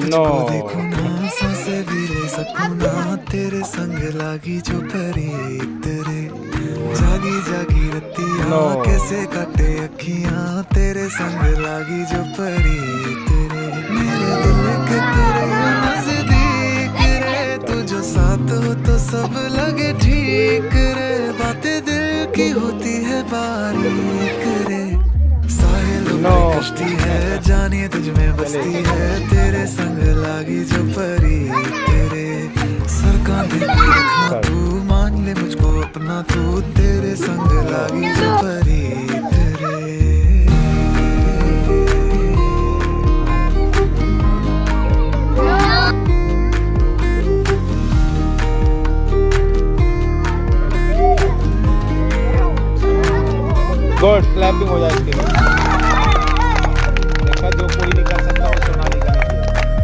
तुझको देखूं ना सांसें भी ले सकूं ना तेरे संग लागी जो परी तेरे जागी जागी रतियां कैसे काटे अखियां तेरे संग लागी जो परी तेरे मेरे दिल के तेरे नजदीक रे तू जो साथ हो तो सब लगे ठीक रे बातें दिल की होती है बारीक रे साहिलों पे कश्ती है जानिए तुझ में बसती है तेरे संग लागी जो परी तेरे सर कांधे पे रखना तू मान ले मुझको अपना तू तेरे संग लागी जो परी तेरे गुड क्लैपिंग हो जाए इसके लिए।